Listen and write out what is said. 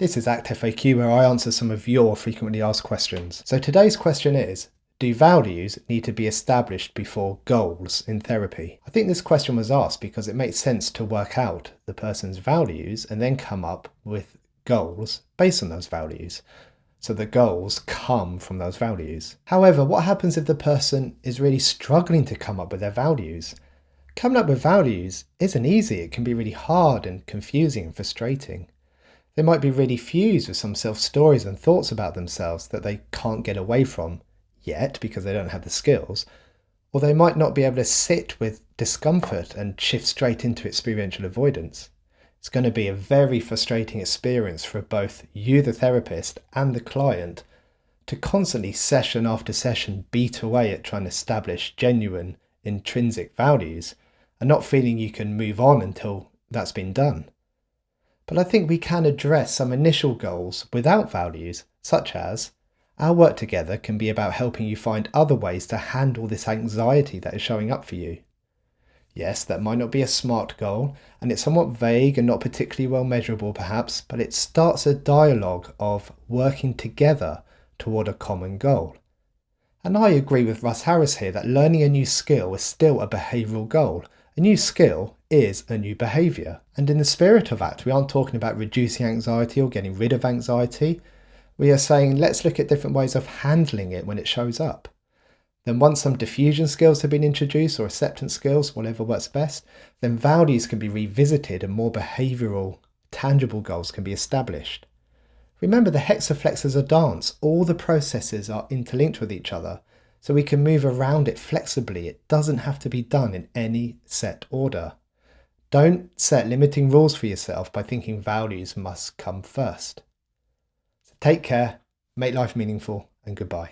This is ACT FAQ, where I answer some of your frequently asked questions. So today's question is, do values need to be established before goals in therapy? I think this question was asked because it makes sense to work out the person's values and then come up with goals based on those values. So the goals come from those values. However, what happens if the person is really struggling to come up with their values? Coming up with values isn't easy. It can be really hard and confusing and frustrating. They might be really fused with some self-stories and thoughts about themselves that they can't get away from yet because they don't have the skills, or they might not be able to sit with discomfort and shift straight into experiential avoidance. It's going to be a very frustrating experience for both you, the therapist, and the client to constantly, session after session, beat away at trying to establish genuine, intrinsic values and not feeling you can move on until that's been done. But I think we can address some initial goals without values, such as our work together can be about helping you find other ways to handle this anxiety that is showing up for you. Yes, that might not be a SMART goal, and it's somewhat vague and not particularly well measurable perhaps, but it starts a dialogue of working together toward a common goal. And I agree with Russ Harris here that learning a new skill is still a behavioural goal. A new skill is a new behaviour. And in the spirit of ACT, we aren't talking about reducing anxiety or getting rid of anxiety. We are saying let's look at different ways of handling it when it shows up. Then once some diffusion skills have been introduced, or acceptance skills, whatever works best, then values can be revisited and more behavioural, tangible goals can be established. Remember, the hexaflex is a dance. All the processes are interlinked with each other, so we can move around it flexibly. It doesn't have to be done in any set order. Don't set limiting rules for yourself by thinking values must come first. So take care, make life meaningful, and goodbye.